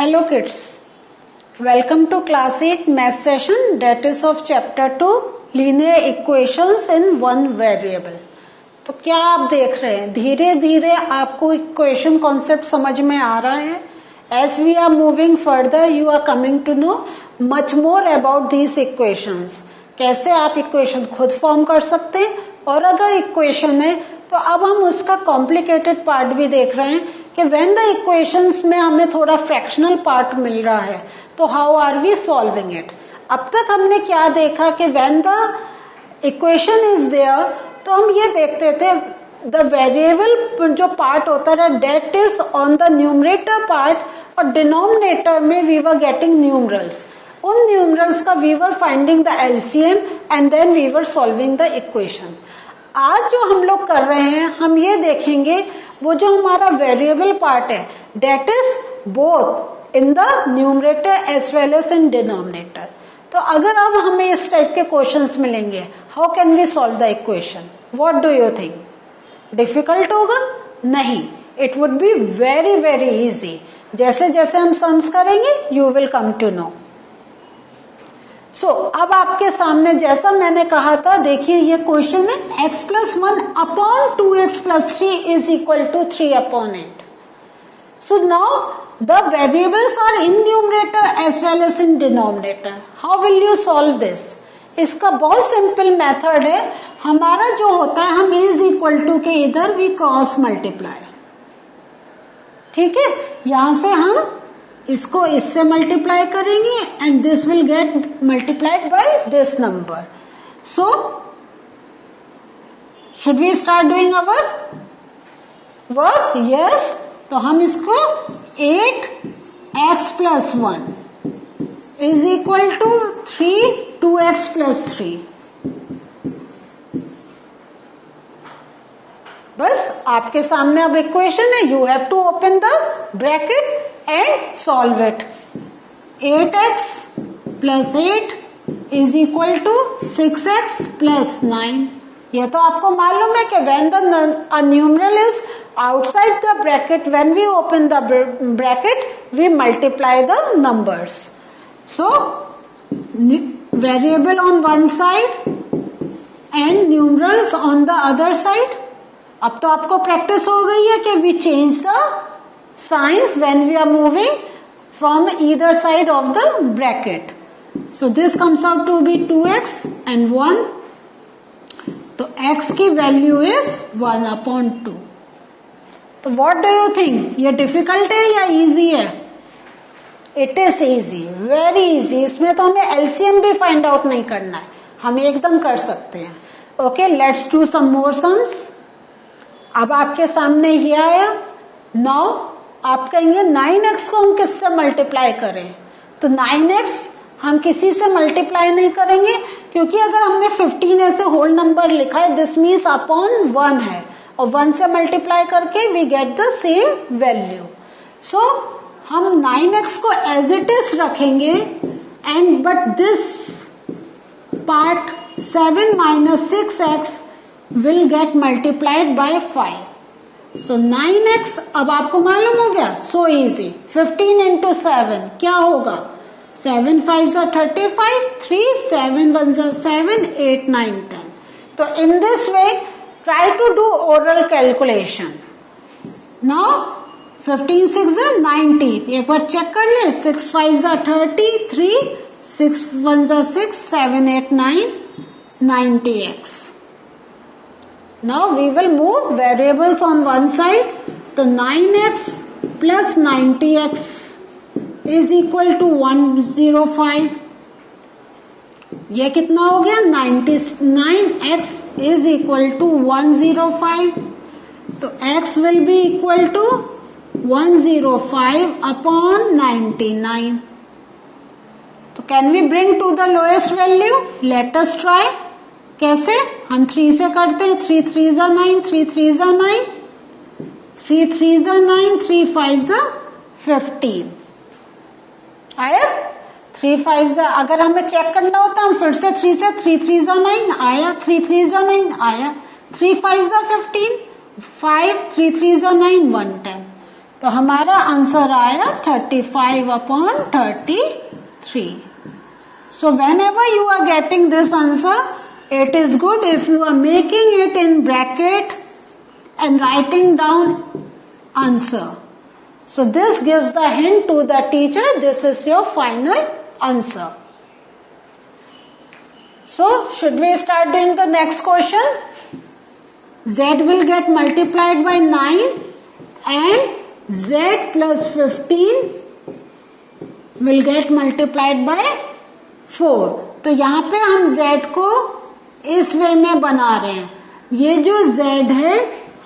Hello kids, welcome to class 8 math session, that is of chapter 2 linear equations in one variable। तो क्या आप देख रहे हैं, धीरे धीरे आपको इक्वेशन कॉन्सेप्ट समझ में आ रहा है। As we are moving further, you are coming to know much more about these equations। कैसे आप इक्वेशन खुद फॉर्म कर सकते हैं, और अगर इक्वेशन है तो अब हम उसका कॉम्प्लिकेटेड पार्ट भी देख रहे हैं कि व्हेन द इक्वेशंस में हमें थोड़ा फ्रैक्शनल पार्ट मिल रहा है तो how are we solving it. अब तक हमने क्या देखा कि when the equation is there तो हम ये देखते थे द वेरिएबल जो पार्ट होता है that is on the numerator part और डिनोमिनेटर में वी वर गेटिंग न्यूमरल्स। उन न्यूमरल्स का we were finding the LCM and then we were solving the equation. आज जो हम लोग कर रहे हैं हम ये देखेंगे वो जो हमारा वेरिएबल पार्ट है that is both in the numerator as well as in denominator. तो अगर अब हमें इस टाइप के क्वेश्चंस मिलेंगे, how can we solve the equation, what do you think? Difficult होगा? नहीं, it would be very very easy. जैसे जैसे हम सम्स करेंगे you will come to know. So अब आपके सामने जैसा मैंने कहा था, देखिए ये क्वेश्चन है x plus 1 upon 2x plus 3 is equal to 3 upon 8। So now the variables are in numerator as well as in denominator. How will you solve this? इसका बहुत सिंपल मेथड है। हमारा जो होता है हम इज इक्वल टू के इधर वी क्रॉस मल्टीप्लाई, ठीक है। यहां से हम इसको इससे मल्टीप्लाई करेंगे and this will get multiplied by this number. So should we start doing our work? Yes. तो हम इसको 8x plus 1 is equal to 2x plus 3। बस आपके सामने अब इक्वेशन है, you have to open the bracket and solve it। 8x plus 8 is equal to 6x plus 9। ये तो आपको मालूम है कि when the numeral is outside the bracket, when we open the bracket we multiply the numbers। So variable on one side and numerals on the other side। अब तो आपको practice हो गई है कि we change the signs when we are moving from either side of the bracket। So this comes out to be 2x and 1। तो x की value is 1 upon 2। तो what do you think? ये difficult है या easy है? It is easy, very easy. इसमें तो हमें एलसीएम भी फाइंड आउट नहीं करना है, हम एकदम कर सकते हैं। Okay, let's do some more sums. अब आपके सामने ये आया। नाउ आप कहेंगे 9x को हम किससे मल्टीप्लाई करें? तो 9x हम किसी से मल्टीप्लाई नहीं करेंगे, क्योंकि अगर हमने 15 ऐसे होल नंबर लिखा है दिस मीन्स अपॉन 1 है, और 1 से मल्टीप्लाई करके we get the same value. So हम 9x को एज इट इज रखेंगे and but this part 7 minus 6x will get multiplied by 5। So 9x अब आपको मालूम हो गया, सो इजी। 15 इंटू 7 क्या होगा? 7 5 35, 3 7 1 7, 8 9 10। तो in this way try to do oral calculation. Now 15 6 90, एक बार चेक कर ले। 6 5 30, 3 6 1 6, 7 8 9 90x। Now we will move variables on one side। तो 9x plus 90x is equal to 105। ये कितना हो गया? 99x is equal to 105। तो x will be equal to 105 upon 99। तो can we bring to the lowest value? Let us try। कैसे? हम 3 से करते हैं। 3 3 9, 3 3 9, 3 3 9, 3 5 15 आया। 3 5 अगर हमें चेक करना होता हम फिर से 3 से 3 3 9 आया, 3 3 9 आया, 3 5 15, 5 3 3 9 110। तो हमारा आंसर आया 35/33. So whenever you are getting this answer, it is good if you are making it in bracket and writing down answer. So this gives the hint to the teacher, this is your final answer. So should we start doing the next question? Z will get multiplied by 9 and Z plus 15 will get multiplied by 4. तो यहाँ पे हम Z को इस वे में बना रहे हैं. ये जो Z है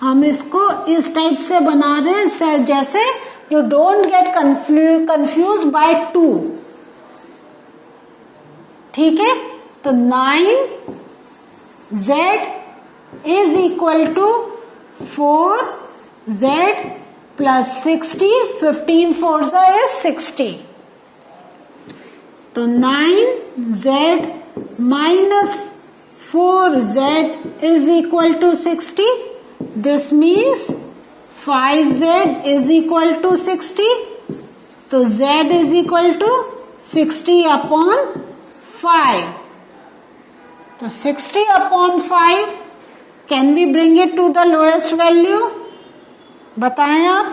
हम इसको इस टाइप से बना रहे हैं जैसे you don't get confused by 2. ठीक है, तो 9Z is equal to 4Z plus 60. 15 4s is 60. तो 9Z minus 4Z is equal to 60. This means 5Z is equal to 60. तो Z is equal to 60/5. तो 60/5 can we bring it to the lowest value? बताएं आप.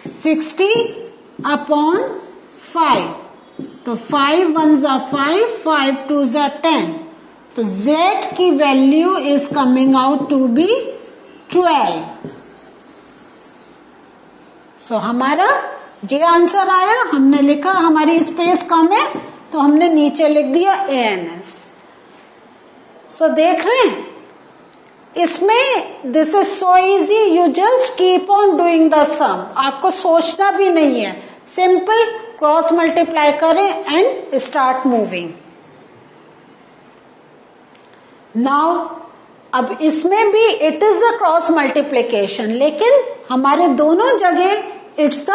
60/5. तो 5 1s are 5, 5 2s are 10. तो Z की value is coming out to be 12. So हमारा ये answer आया. हमने लिखा, हमारी स्पेस कम है तो हमने नीचे लिख दिया ANS. सो देख रहे हैं इसमें this is so easy, you just keep on doing the sum. आपको सोचना भी नहीं है, सिंपल क्रॉस मल्टीप्लाई करें एंड स्टार्ट मूविंग. नाउ अब इसमें भी it is the cross multiplication, लेकिन हमारे दोनों जगह इट्स द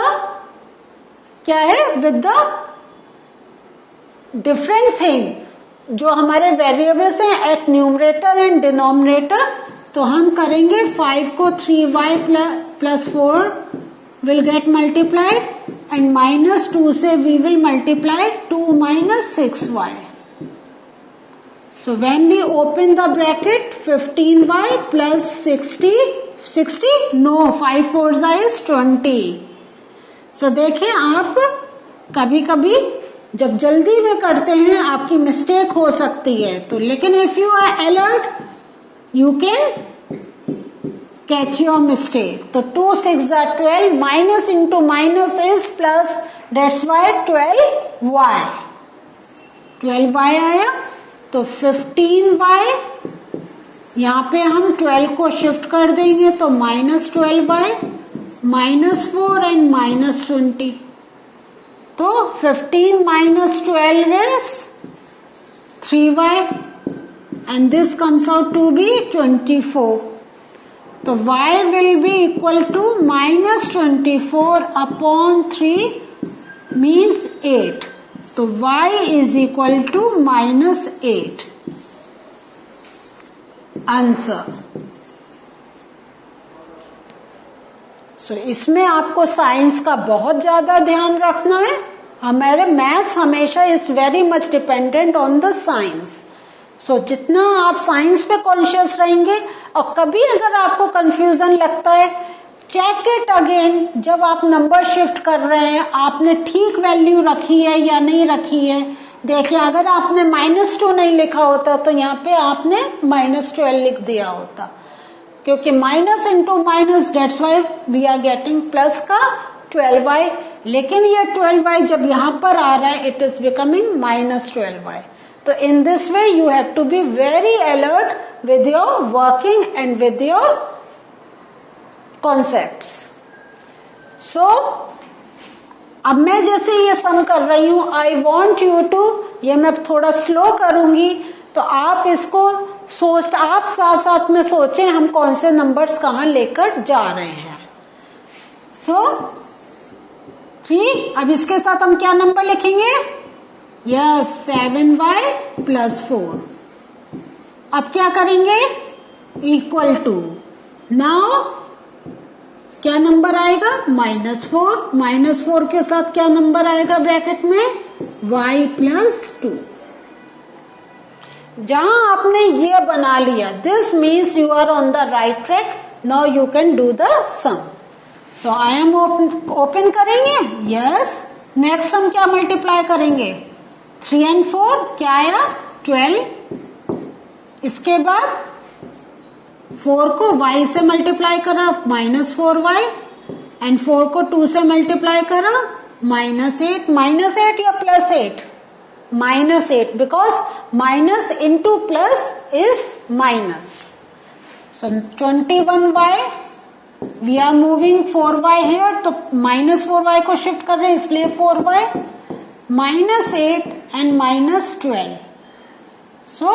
क्या है विद द डिफरेंट थिंग. जो हमारे वेरिएबल्स हैं एट न्यूमरेटर एंड डिनोमिनेटर, तो हम करेंगे 5 को 3y plus 4 will get multiplied and -2 से we will multiply 2 - 6y. So when we open the bracket, 15y plus 60, no, 5 4s is 20. So देखें आप कभी कभी जब जल्दी में करते हैं आपकी मिस्टेक हो सकती है, तो लेकिन if you are alert you can catch your mistake. तो 2 6 are 12, minus into minus is plus, that's why 12y आया. तो 15y, यहाँ पे हम 12 को शिफ्ट कर देंगे तो -12y, -4 एंड -20. तो 15 - 12 is 3y and this comes out to be 24. तो y will be equal to -24/3 means 8. तो y is equal to -8. Answer. सो इसमें आपको साइंस का बहुत ज्यादा ध्यान रखना है. हमारे मैथ्स हमेशा is very much dependent on the science. So जितना आप साइंस पे कॉन्शियस रहेंगे, और कभी अगर आपको कंफ्यूजन लगता है, चेक इट अगेन. जब आप नंबर शिफ्ट कर रहे हैं आपने ठीक वैल्यू रखी है या नहीं रखी है. देखिए अगर आपने -2 नहीं लिखा होता तो यहाँ पे आपने -12 लिख दिया होता, क्योंकि minus into minus, that's why we are getting plus का 12y. लेकिन ये 12y जब यहाँ पर आ रहा है इट इज बिकमिंग -12y. तो in this way you have to be very alert with your working and with your concepts. So अब मैं जैसे ये सम कर रही हूं, आई वॉन्ट यू टू, ये मैं थोड़ा स्लो करूंगी तो आप इसको आप साथ साथ में सोचें हम कौन से नंबर्स कहां लेकर जा रहे हैं. सो 3. अब इसके साथ हम क्या नंबर लिखेंगे? Yes, 7y + 4. अब क्या करेंगे? इक्वल टू नाउ क्या नंबर आएगा? -4। -4 के साथ क्या नंबर आएगा ब्रैकेट में? y + 2। जहां आपने ये बना लिया, this means you are on the right track. Now you can do the sum. So I am open करेंगे। यस, नेक्स्ट हम क्या मल्टीप्लाई करेंगे? 3 और 4 क्या आया? 12। इसके बाद 4 को y से मल्टीप्लाई करा, -4y, एंड 4 को 2 से मल्टीप्लाई करा, -8। -8 या +8? -8, because minus into plus is minus. So 21y, we are moving 4y here, तो -4y को शिफ्ट कर रहे हैं, इसलिए 4y, -8 एंड -12। सो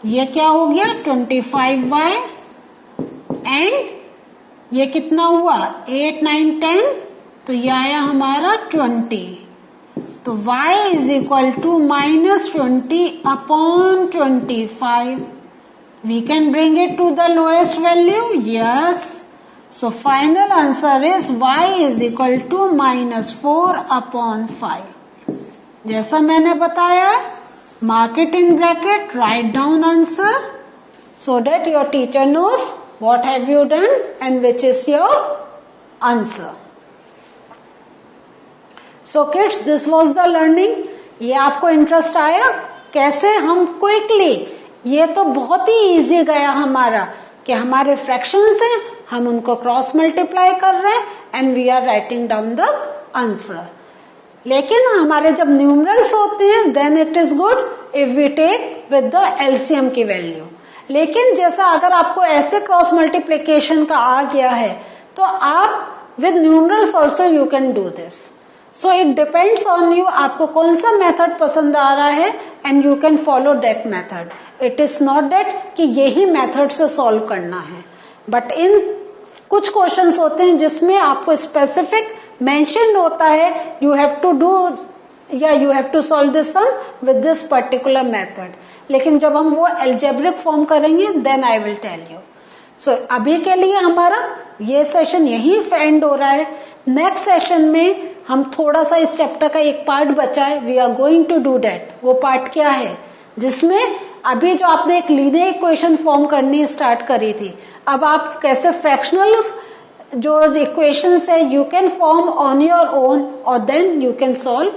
ये क्या हो गया? 25y, एंड ये कितना हुआ? 8, 9, 10, तो ये आया हमारा 20। तो y is equal to -20 upon 25। We can bring it to the lowest value. Yes, so final answer is y is equal to -4 upon 5। जैसा मैंने बताया, mark it in bracket, write down answer, so that your teacher knows what have you done and which is your answer. So kids, this was the learning. ये आपको interest आया? कैसे हम quickly, ये तो बहुत ही इजी गया हमारा, कि हमारे फ्रैक्शंस हैं, हम उनको क्रॉस मल्टीप्लाई कर रहे हैं and we are writing down the answer. लेकिन हमारे जब न्यूमरल्स होते हैं, then it is good if we take with the LCM की वैल्यू। लेकिन जैसा अगर आपको ऐसे क्रॉस मल्टीप्लिकेशन का आ गया है, तो आप with numerals also you can do this. So it depends on you, आपको कौन सा मेथड पसंद आ रहा है, and you can follow that method. It is not that कि यही मेथड से सॉल्व करना है, बट इन कुछ क्वेश्चंस होते हैं जिसमें आपको स्पेसिफिक मेंशन होता है, यू हैव टू डू या you have to solve this sum with this particular method. लेकिन जब हम वो एल्जेब्रिक फॉर्म करेंगे, then I will tell you. So अभी के लिए हमारा ये सेशन यही एंड हो रहा है। नेक्स्ट सेशन में हम थोड़ा सा इस चैप्टर का एक पार्ट बचा है, we are going to do that. वो पार्ट क्या है? जिसमें अभी जो आपने एक लीनियर इक्वेशन फॉर्म करनी स्टार्ट करी थी, अब आप कैसे फ्रैक्शनल जो इक्वेशंस है you can form on your own, और देन यू कैन सॉल्व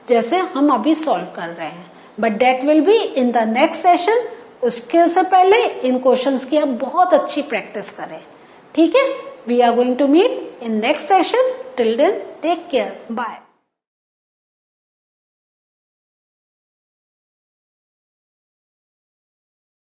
जैसे हम अभी सॉल्व कर रहे हैं। But that will be in the next session. उसके से पहले इन क्वेश्चंस की आप बहुत अच्छी प्रैक्टिस करें, ठीक है? We are going to meet in next session. Till then, take care, bye.